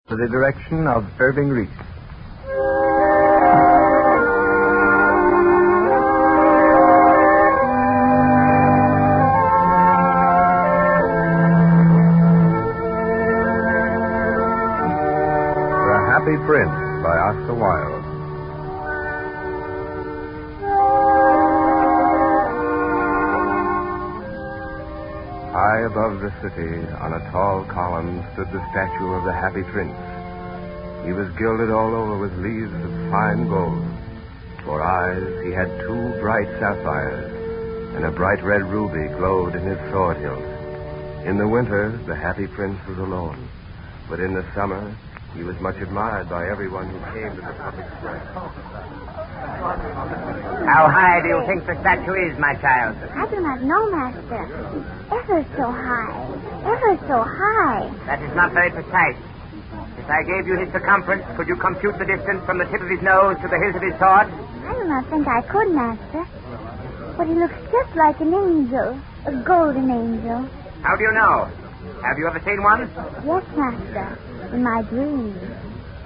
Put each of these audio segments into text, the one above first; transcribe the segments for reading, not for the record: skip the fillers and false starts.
To the direction of Irving Reis. The Happy Prince by Oscar Wilde. High above the city, on a tall column, stood the statue of the Happy Prince. He was gilded all over with leaves of fine gold. For eyes, he had 2 bright sapphires, and a bright red ruby glowed in his sword hilt. In the winter, the Happy Prince was alone. But in the summer, he was much admired by everyone who came to the public square. How high do you think the statue is, my child? I do not know, Master. Ever so high. Ever so high. That is not very precise. If I gave you his circumference, could you compute the distance from the tip of his nose to the hilt of his sword? I do not think I could, Master. But he looks just like an angel. A golden angel. How do you know? Have you ever seen one? Yes, Master. In my dreams.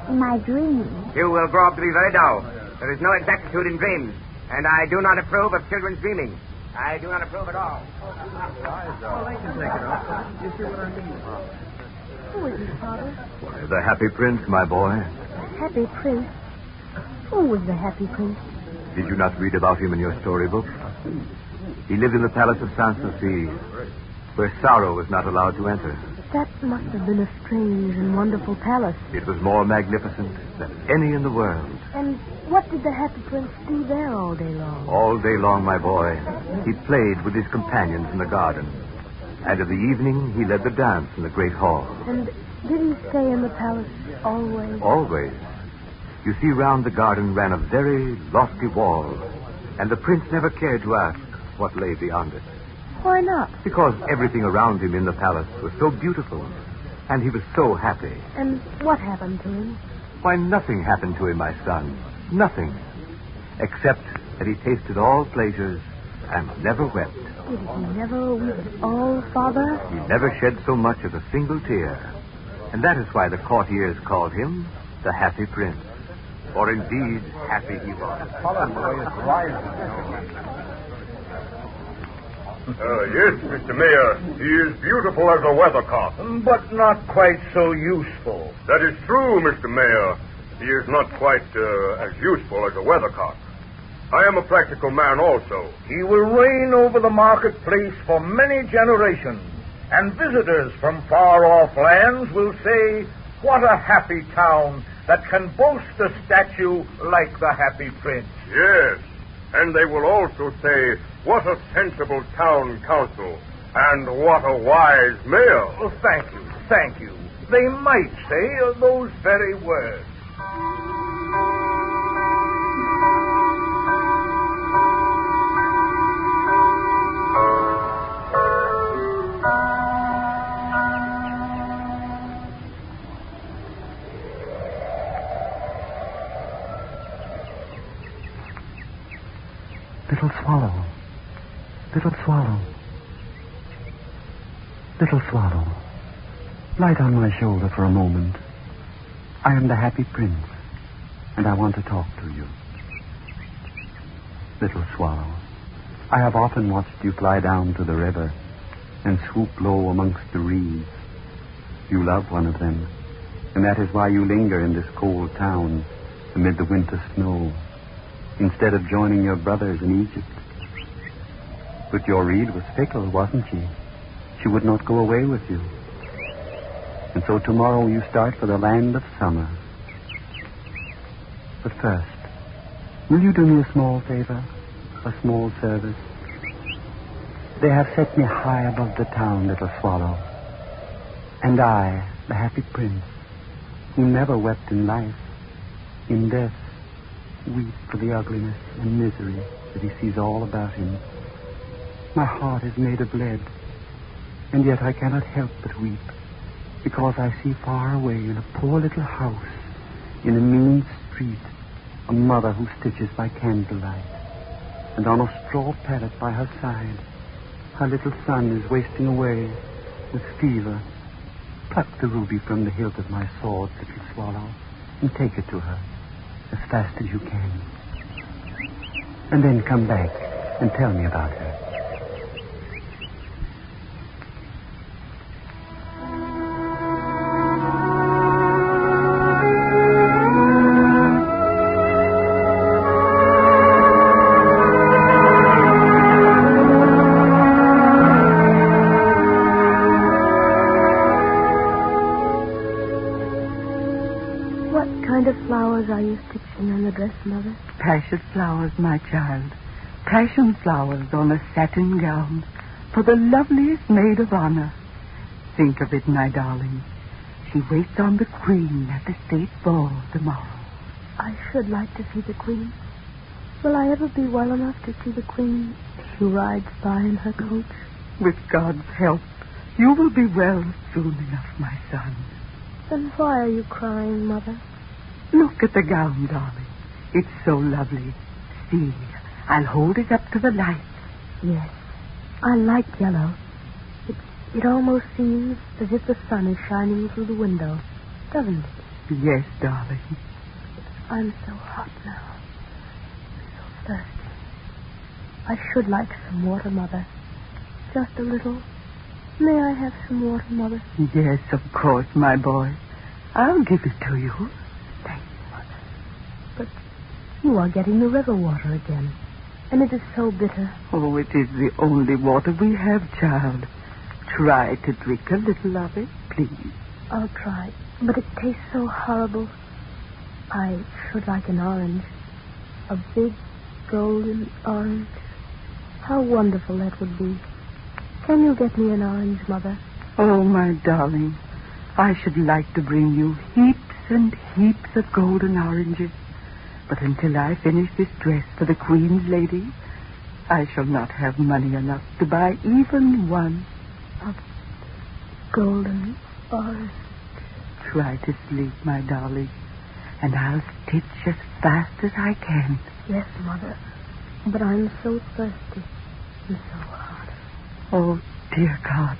In my dreams. You will grow up to be very dull. There is no exactitude in dreams. And I do not approve of children's dreaming. I do not approve at all. Who is he, Father? Why, the Happy Prince, my boy. Happy Prince? Who was the Happy Prince? Did you not read about him in your storybook? He lived in the palace of Sanssouci, where sorrow was not allowed to enter. That must have been a strange and wonderful palace. It was more magnificent than any in the world. And what did the Happy Prince do there all day long? All day long, my boy, he played with his companions in the garden. And in the evening, he led the dance in the great hall. And did he stay in the palace always? Always. You see, round the garden ran a very lofty wall, and the prince never cared to ask what lay beyond it. Why not? Because everything around him in the palace was so beautiful, and he was so happy. And what happened to him? Why, nothing happened to him, my son. Nothing. Except that he tasted all pleasures and never wept. Did he never weep at all, Father? He never shed so much as a single tear. And that is why the courtiers called him the Happy Prince. For indeed, happy he was. Yes, Mr. Mayor. He is beautiful as a weathercock. But not quite so useful. That is true, Mr. Mayor. He is not quite as useful as a weathercock. I am a practical man also. He will reign over the marketplace for many generations, and visitors from far-off lands will say, what a happy town that can boast a statue like the Happy Prince. Yes, and they will also say, what a sensible town council, and what a wise mayor. Oh, thank you. They might say those very words. Little swallow, little swallow, little swallow, light on my shoulder for a moment. I am the Happy Prince, and I want to talk to you. Little swallow, I have often watched you fly down to the river and swoop low amongst the reeds. You love one of them, and that is why you linger in this cold town amid the winter snow, instead of joining your brothers in Egypt. But your reed was fickle, wasn't she? She would not go away with you. And so tomorrow you start for the land of summer. But first, will you do me a small favor? A small service? They have set me high above the town, little swallow. And I, the Happy Prince, who never wept in life, in death, weep for the ugliness and misery that he sees all about him. My heart is made of lead, and yet I cannot help but weep, because I see far away in a poor little house, in a mean street, a mother who stitches by candlelight, and on a straw pallet by her side, her little son is wasting away with fever, Pluck the ruby from the hilt of my sword, little swallow, and take it to her as fast as you can. And then come back and tell me about her. Are you stitching on the dress, Mother? Passion flowers, my child. Passion flowers on a satin gown for the loveliest maid of honor. Think of it, my darling. She waits on the Queen at the state ball tomorrow. I should like to see the Queen. Will I ever be well enough to see the Queen as she rides by in her coach? With God's help, you will be well soon enough, my son. Then why are you crying, Mother? Look at the gown, darling. It's so lovely. See, I'll hold it up to the light. Yes, I like yellow. It almost seems as if the sun is shining through the window, doesn't it? Yes, darling. I'm so hot now. So thirsty. I should like some water, Mother. Just a little. May I have some water, Mother? Yes, of course, my boy. I'll give it to you. Thank you, Mother. But you are getting the river water again. And it is so bitter. Oh, it is the only water we have, child. Try to drink a little of it, please. I'll try. But it tastes so horrible. I should like an orange. A big golden orange. How wonderful that would be. Can you get me an orange, Mother? Oh, my darling. I should like to bring you heaps and heaps of golden oranges. But until I finish this dress for the Queen's lady, I shall not have money enough to buy even one. A golden orange. Try to sleep, my darling, and I'll stitch as fast as I can. Yes, Mother. But I'm so thirsty and so hot. Oh, dear God,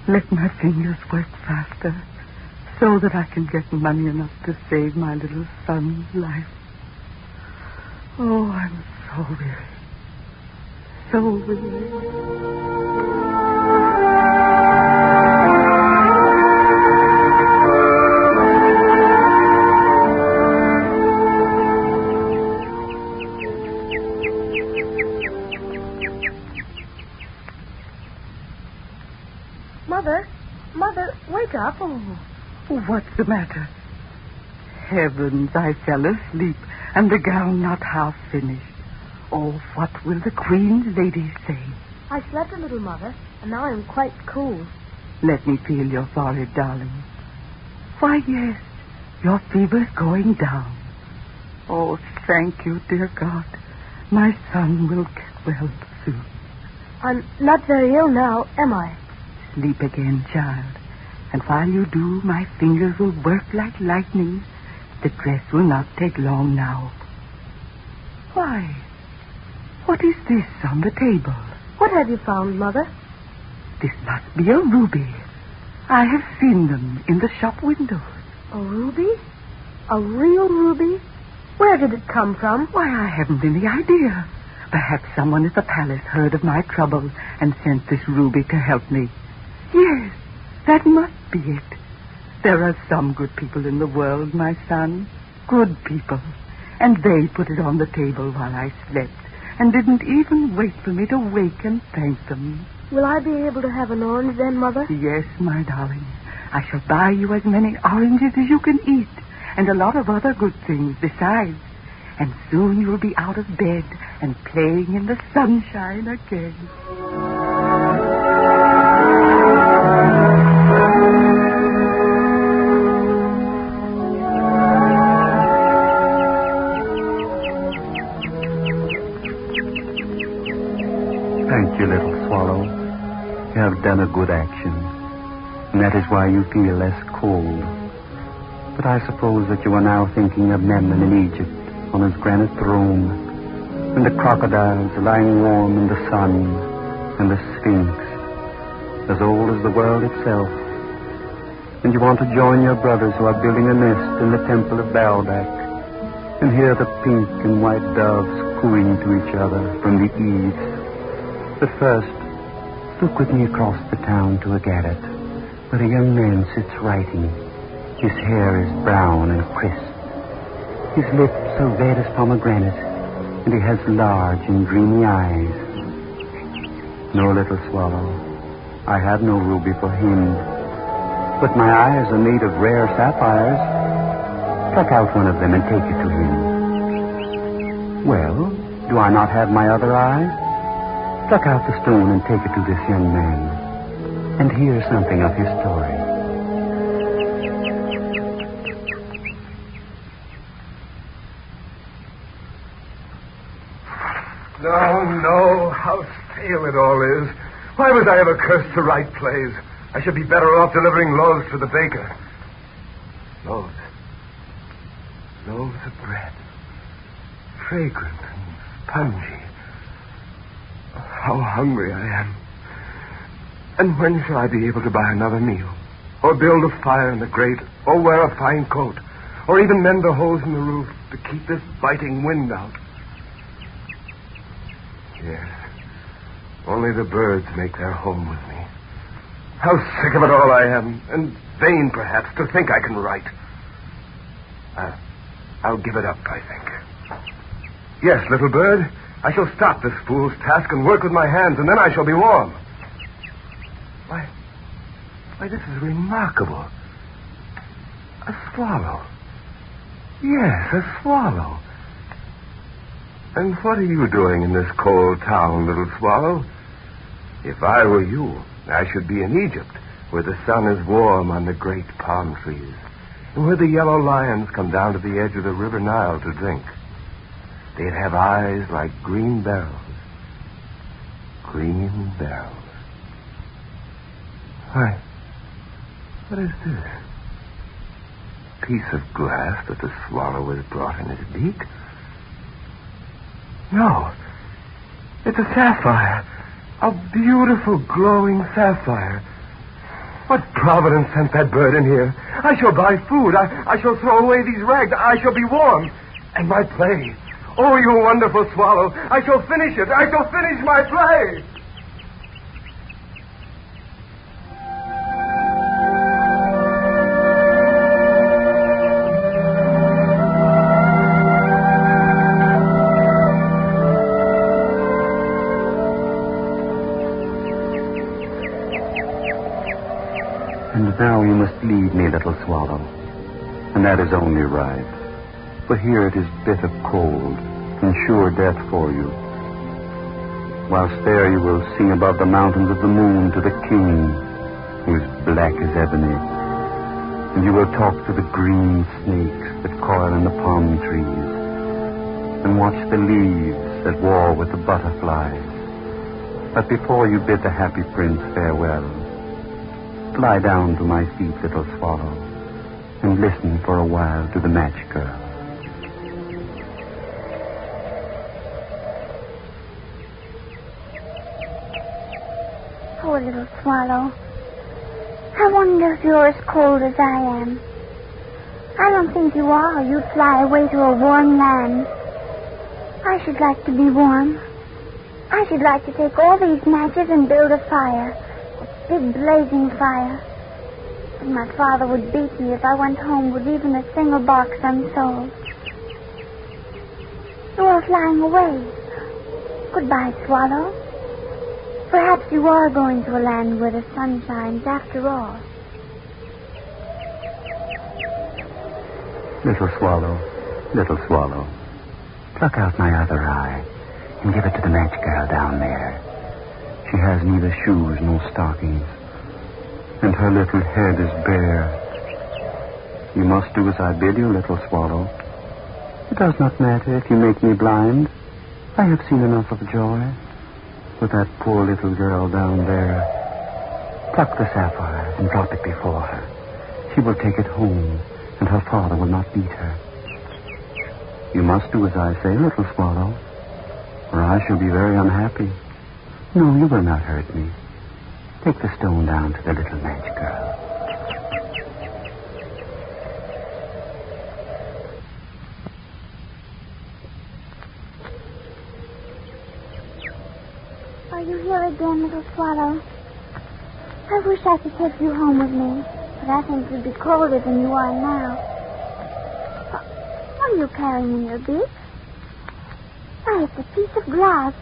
let my fingers work faster so that I can get money enough to save my little son's life. Oh, I'm so weary. So weary. Mother, wake up. Oh, what's the matter? Heavens, I fell asleep, and the gown not half finished. Oh, what will the Queen's lady say? I slept a little, Mother, and now I'm quite cool. Let me feel your forehead, darling. Why, yes, your fever's going down. Oh, thank you, dear God. My son will get well soon. I'm not very ill now, am I? Sleep again, child. And while you do, my fingers will work like lightning. The dress will not take long now. Why? What is this on the table? What have you found, Mother? This must be a ruby. I have seen them in the shop windows. A ruby? A real ruby? Where did it come from? Why, I haven't any idea. Perhaps someone at the palace heard of my trouble and sent this ruby to help me. Yes, that must be it. There are some good people in the world, my son. Good people. And they put it on the table while I slept and didn't even wait for me to wake and thank them. Will I be able to have an orange then, Mother? Yes, my darling. I shall buy you as many oranges as you can eat and a lot of other good things besides. And soon you'll be out of bed and playing in the sunshine again. Thank you, little swallow. You have done a good action, and that is why you feel less cold. But I suppose that you are now thinking of Memnon in Egypt on his granite throne, and the crocodiles lying warm in the sun, and the Sphinx, as old as the world itself. and you want to join your brothers who are building a nest in the temple of Baalbec, and hear the pink and white doves cooing to each other from the eaves. But first, look with me across the town to a garret, where a young man sits writing. His hair is brown and crisp. His lips are red as pomegranate, and he has large and dreamy eyes. No, little swallow, I have no ruby for him, but my eyes are made of rare sapphires. Pluck out one of them and take it to him. Well, do I not have my other eye? Pluck out the stone and take it to this young man, and hear something of his story. No, how stale it all is. Why was I ever cursed to write plays? I should be better off delivering loaves to the baker. Loaves of bread. Fragrant and spongy. How hungry I am. And when shall I be able to buy another meal? Or build a fire in the grate? Or wear a fine coat? Or even mend the holes in the roof to keep this biting wind out? Yes. Only the birds make their home with me. How sick of it all I am, and vain, perhaps, to think I can write. I'll give it up, I think. Yes, little bird, I shall stop this fool's task and work with my hands, and then I shall be warm. Why, this is remarkable. A swallow. Yes, a swallow. And what are you doing in this cold town, little swallow? If I were you, I should be in Egypt, where the sun is warm on the great palm trees, and where the yellow lions come down to the edge of the river Nile to drink. They'd have eyes like green beryls. Green beryls. Why, what is this? A piece of glass that the swallow has brought in his beak? No, it's a sapphire. A beautiful, glowing sapphire. What providence sent that bird in here? I shall buy food. I shall throw away these rags. I shall be warm. And my play. Oh, you wonderful swallow. I shall finish it. I shall finish my play. And now you must leave me, little swallow. And that is only right. For here it is bitter cold, and sure death for you. Whilst there you will sing above the mountains of the moon to the king, who is black as ebony. And you will talk to the green snakes that coil in the palm trees, and watch the leaves at war with the butterflies. But before you bid the happy prince farewell, lie down to my feet, little swallow, and listen for a while to the match girl. Poor little swallow. I wonder if you're as cold as I am. I don't think you are. You fly away to a warm land. I should like to be warm. I should like to take all these matches and build a fire. Big blazing fire. But my father would beat me if I went home with even a single box unsold. You are flying away. Goodbye, swallow. Perhaps you are going to a land where the sun shines after all. Little swallow, pluck out my other eye and give it to the match girl down there. She has neither shoes nor stockings, and her little head is bare. You must do as I bid you, little swallow. It does not matter if you make me blind. I have seen enough of joy with that poor little girl down there. Pluck the sapphire and drop it before her. She will take it home, and her father will not beat her. You must do as I say, little swallow, or I shall be very unhappy. No, you will not hurt me. Take the stone down to the little match girl. you here again, little swallow? I wish I could take you home with me, but I think you'd be colder than you are now. What are you carrying in your beak? Why, it's a piece of glass,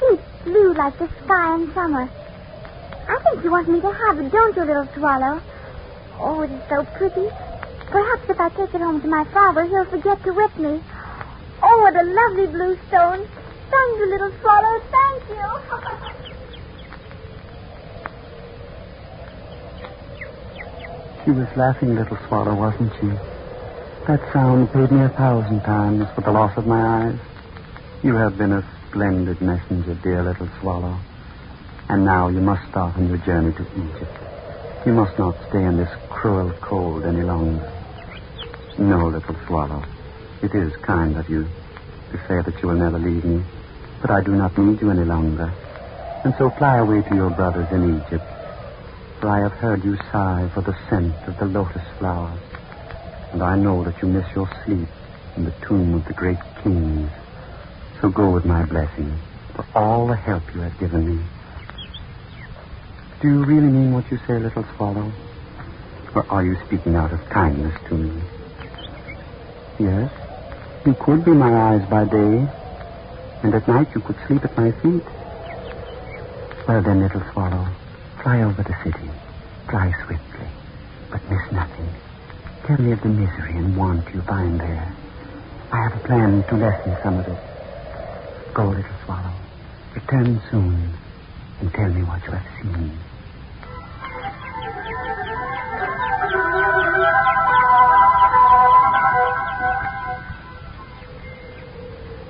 deep blue like the sky in summer. I think you want me to have it, don't you, little swallow? Oh, it is so pretty. Perhaps if I take it home to my father, he'll forget to whip me. Oh, what a lovely blue stone. Thank you, little swallow. Thank you. She was laughing, little swallow, wasn't she? That sound paid me 1,000 times for the loss of my eyes. You have been a splendid messenger, dear little swallow. And now you must start on your journey to Egypt. You must not stay in this cruel cold any longer. No, little swallow. It is kind of you to say that you will never leave me, but I do not need you any longer. And so fly away to your brothers in Egypt, for I have heard you sigh for the scent of the lotus flowers, and I know that you miss your sleep in the tomb of the great kings. So go with my blessing for all the help you have given me. Do you really mean what you say, little swallow? Or are you speaking out of kindness to me? Yes, you could be my eyes by day, and at night you could sleep at my feet. Well then, little swallow, fly over the city. Fly swiftly, but miss nothing. Tell me of the misery and want you find there. I have a plan to lessen some of it. Go, little swallow. Return soon and tell me what you have seen.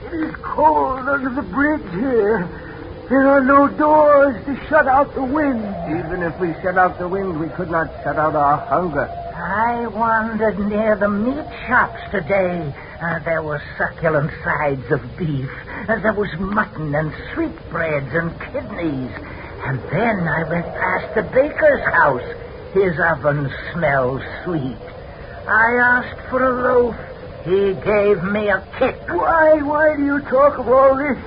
It is cold under the bridge here. There are no doors to shut out the wind. Even if we shut out the wind, we could not shut out our hunger. I wandered near the meat shops today. There were succulent sides of beef. There was mutton and sweetbreads and kidneys. And then I went past the baker's house. His oven smelled sweet. I asked for a loaf. He gave me a kick. Why do you talk of all this?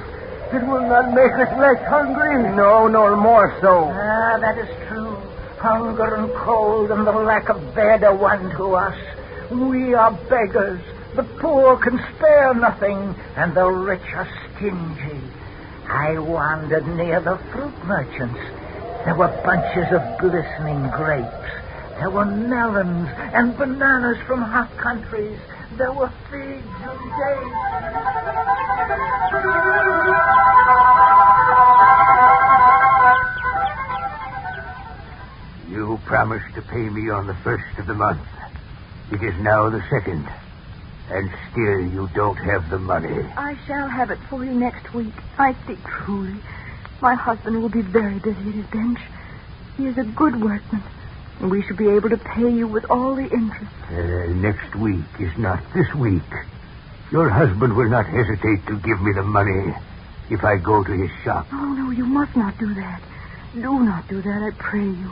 It will not make us less hungry. No, nor more so. That is true. Hunger and cold and the lack of bed are one to us. We are beggars. The poor can spare nothing, and the rich are stingy. I wandered near the fruit merchants. There were bunches of glistening grapes. There were melons and bananas from hot countries. There were figs and dates. You promised to pay me on the 1st of the month. It is now the 2nd. And still you don't have the money. I shall have it for you next week. I speak truly. My husband will be very busy at his bench. He is a good workman, and we shall be able to pay you with all the interest. Next week is not this week. Your husband will not hesitate to give me the money if I go to his shop. Oh, no, you must not do that. Do not do that, I pray you.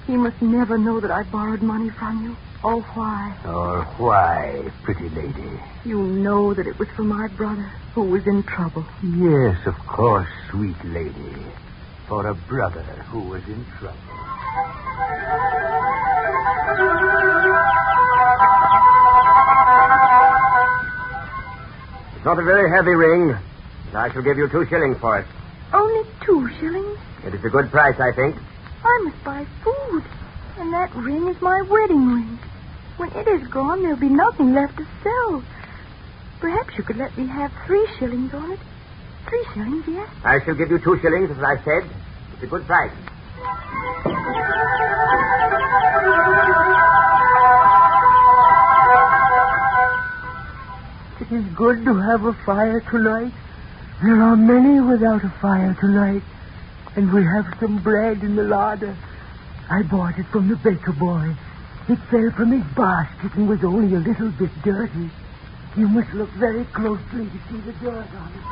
He must never know that I borrowed money from you. Oh, why? Or why, pretty lady? You know that it was for my brother who was in trouble. Yes, of course, sweet lady. For a brother who was in trouble. It's not a very heavy ring, but I shall give you 2 shillings for it. Only 2 shillings? It is a good price, I think. I must buy food, and that ring is my wedding ring. When it is gone, there'll be nothing left to sell. Perhaps you could let me have 3 shillings on it. 3 shillings, yes? I shall give you 2 shillings, as I said. It's a good price. It is good to have a fire tonight. There are many without a fire tonight. And we have some bread in the larder. I bought it from the baker boy. It fell from his basket and was only a little bit dirty. You must look very closely to see the dirt on it.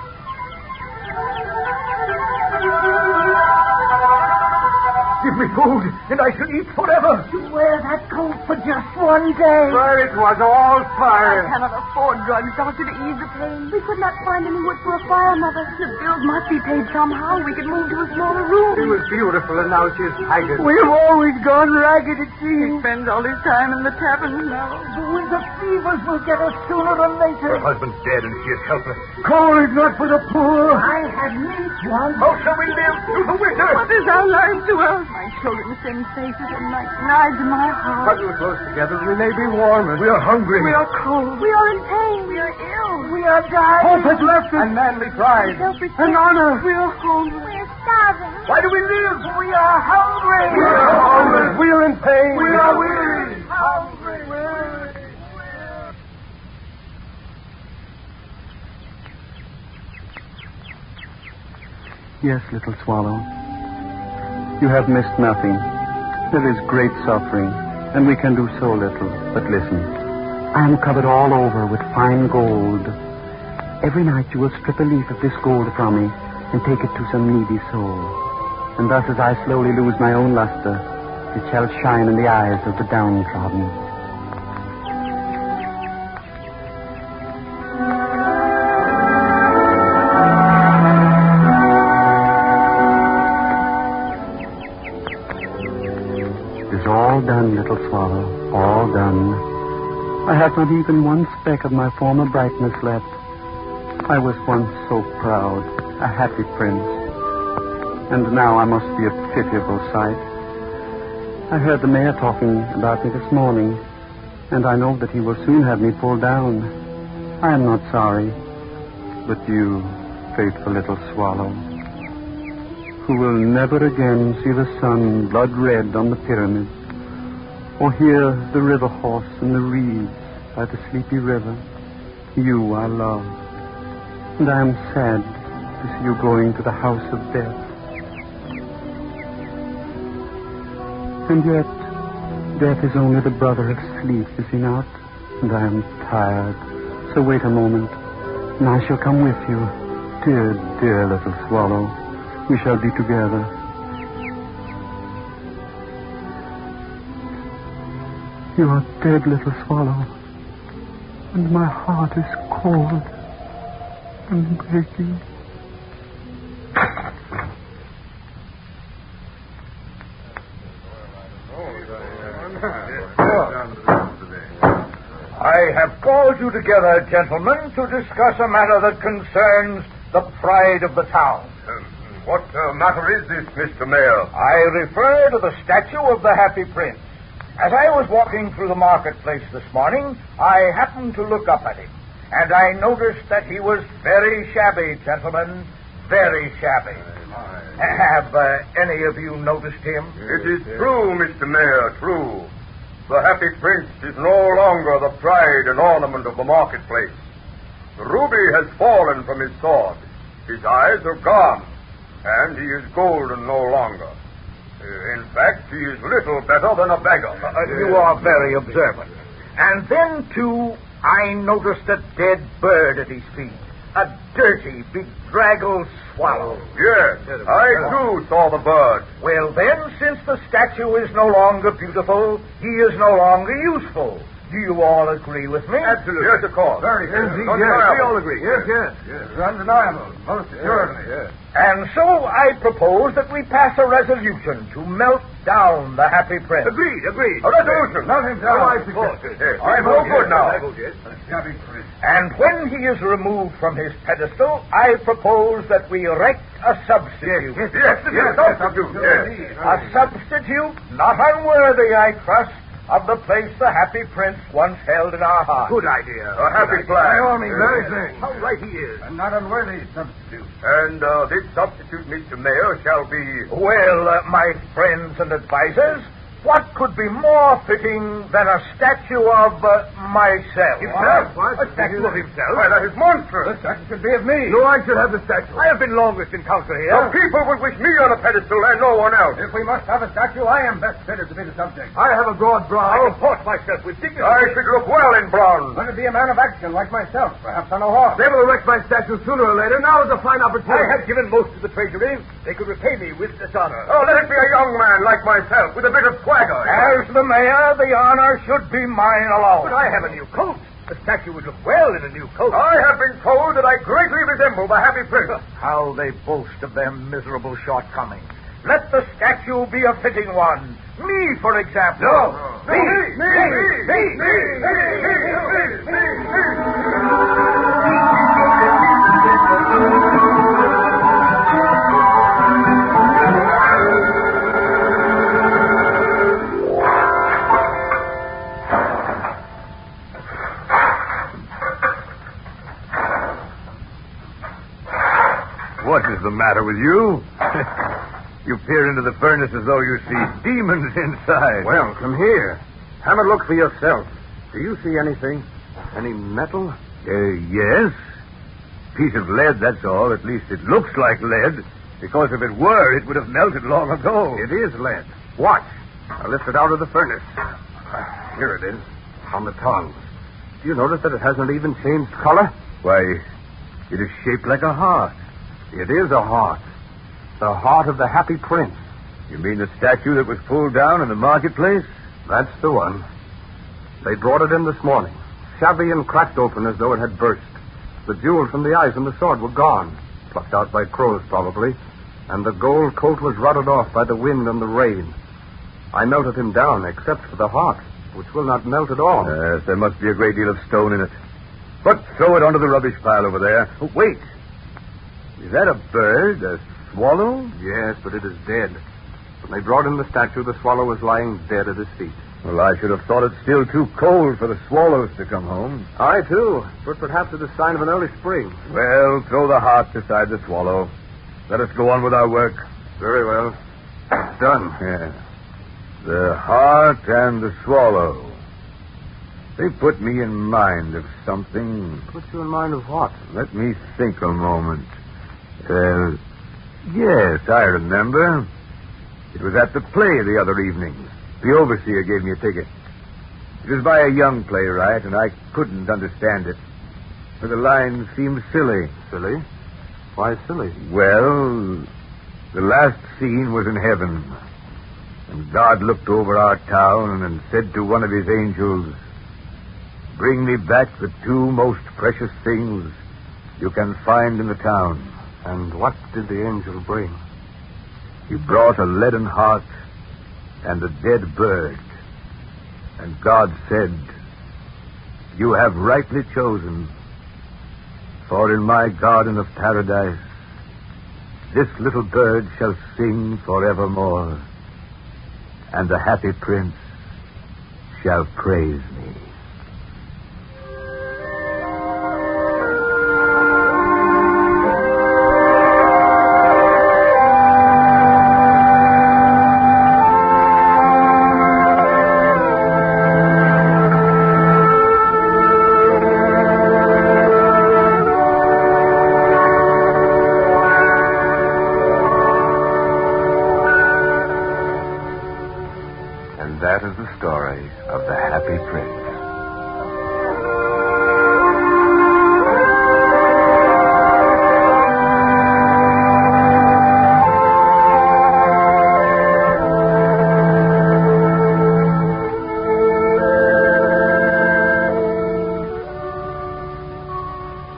Give me food, and I shall eat forever. To wear that coat for just one day. But it was all fire. I cannot afford drugs, Doctor, to ease the pain. We could not find any wood for a fire, Mother. The bills must be paid somehow. We could move to a smaller room. She was beautiful, and now she's haggard. We've always gone ragged, it He seems. spends all his time in the tavern now. The winter fevers will get us sooner or later. Her husband's dead, and she is helpless. Coal is not for the poor. I had meat once. How shall we live through the winter? What is our life to us? My children send faces and knives in my heart. Huddle close together. We may be warmer. We are hungry. We are cold. We are in pain. We are ill. We are dying. Hope has left us. And manly pride. And honor. We are hungry. We're starving. Why do we live? We are hungry. We are homeless. We are in pain. We are weary. Hungry. Yes, little swallow. You have missed nothing. There is great suffering, and we can do so little. But listen, I am covered all over with fine gold. Every night you will strip a leaf of this gold from me and take it to some needy soul. And thus as I slowly lose my own luster, it shall shine in the eyes of the downtrodden. All done, little swallow, all done. I have not even one speck of my former brightness left. I was once so proud, a happy prince. And now I must be a pitiable sight. I heard the mayor talking about me this morning, and I know that he will soon have me pulled down. I am not sorry, but you, faithful little swallow, who will never again see the sun blood red on the pyramid, or hear the river horse in the reeds by the sleepy river. You I love, and I am sad to see you going to the house of death. And yet, death is only the brother of sleep, is he not? And I am tired. So wait a moment, and I shall come with you. Dear, dear little swallow, we shall be together. You are dead, little swallow, and my heart is cold and breaking. I have called you together, gentlemen, to discuss a matter that concerns the pride of the town. What matter is this, Mr. Mayor? I refer to the statue of the Happy Prince. As I was walking through the marketplace this morning, I happened to look up at him, and I noticed that he was very shabby, gentlemen, very shabby. Have any of you noticed him? It is true, Mr. Mayor, true. The Happy Prince is no longer the pride and ornament of the marketplace. The ruby has fallen from his sword. His eyes are gone, and he is golden no longer. In fact, he is little better than a beggar. You are very observant. And then, too, I noticed a dead bird at his feet. A dirty, bedraggled swallow. Yes, I too saw the bird. Well, then, since the statue is no longer beautiful, he is no longer useful. Do you all agree with me? Absolutely. Yes, of course. Very good. Yes, we all agree. Yes. It's undeniable. Most assuredly. Yes. And so I propose that we pass a resolution to melt down the Happy Prince. Agreed. A resolution. Melt him down. I suggest it. Yes. I'm no good now. And when he is removed from his pedestal, I propose that we erect a substitute. Yes, substitute. Yes. A substitute not unworthy, I trust, of the place the Happy Prince once held in our hearts. Good idea. A happy plan. By all means, very thing. How right he is. And not unworthy substitute. And this substitute, Mr. Mayor, shall be... Well, my friends and advisors, What could be more fitting than a statue of myself? Himself? A statue of himself? Why, that is monstrous. The statue should be of me. No, I should have the statue. I have been longest in council here. The people would wish me on a pedestal and no one else. If we must have a statue, I am best fitted to be the subject. I have a broad brow. I comport myself with dignity. I should look well in bronze. Let it be a man of action like myself, perhaps on a horse. They will erect my statue sooner or later. Now is a fine opportunity. I have given most to the treasury. They could repay me with dishonor. Oh, let it be a young man like myself with a bit of swagger. As the mayor, the honor should be mine alone. But I have a new coat. The statue would look well in a new coat. I have been told that I greatly resemble the Happy Prince. How they boast of their miserable shortcomings. Let the statue be a fitting one. Me, for example. No. Me. What is the matter with you? You peer into the furnace as though you see demons inside. Well, come here. Have a look for yourself. Do you see anything? Any metal? Yes. Piece of lead, that's all. At least it looks like lead. Because if it were, it would have melted long ago. It is lead. Watch. I'll lift it out of the furnace. Here it is, on the tongs. Do you notice that it hasn't even changed color? Why, it is shaped like a heart. It is a heart. The heart of the Happy Prince. You mean the statue that was pulled down in the marketplace? That's the one. They brought it in this morning, shabby and cracked open as though it had burst. The jewels from the eyes and the sword were gone, plucked out by crows probably, and the gold coat was rotted off by the wind and the rain. I melted him down, except for the heart, which will not melt at all. Yes, there must be a great deal of stone in it. But throw it onto the rubbish pile over there. Oh, wait. Is that a bird? A swallow? Yes, but it is dead. When they brought in the statue, the swallow was lying dead at his feet. Well, I should have thought it still too cold for the swallows to come home. I, too. But perhaps it is a sign of an early spring. Well, throw the heart beside the swallow. Let us go on with our work. Very well. It's done. Yeah. The heart and the swallow. They put me in mind of something. Put you in mind of what? Let me think a moment. Yes, I remember. It was at the play the other evening. The overseer gave me a ticket. It was by a young playwright, and I couldn't understand it. For the lines seemed silly. Silly? Why silly? Well, the last scene was in heaven. And God looked over our town and said to one of his angels, "Bring me back the two most precious things you can find in the town." And what did the angel bring? He brought a leaden heart and a dead bird. And God said, "You have rightly chosen, for in my garden of paradise this little bird shall sing forevermore, and the Happy Prince shall praise me." That is the story of the Happy Prince.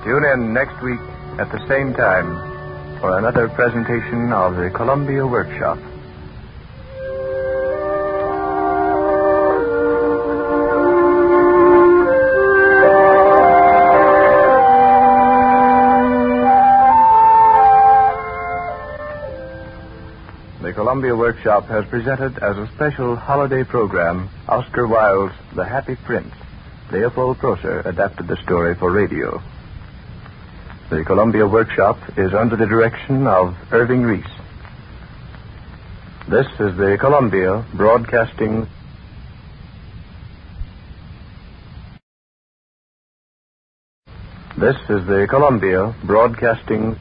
Tune in next week at the same time for another presentation of the Columbia Workshop. The Columbia Workshop has presented as a special holiday program Oscar Wilde's The Happy Prince. Leopold Prosser adapted the story for radio. The Columbia Workshop is under the direction of Irving Reis. This is the Columbia Broadcasting. This is the Columbia Broadcasting.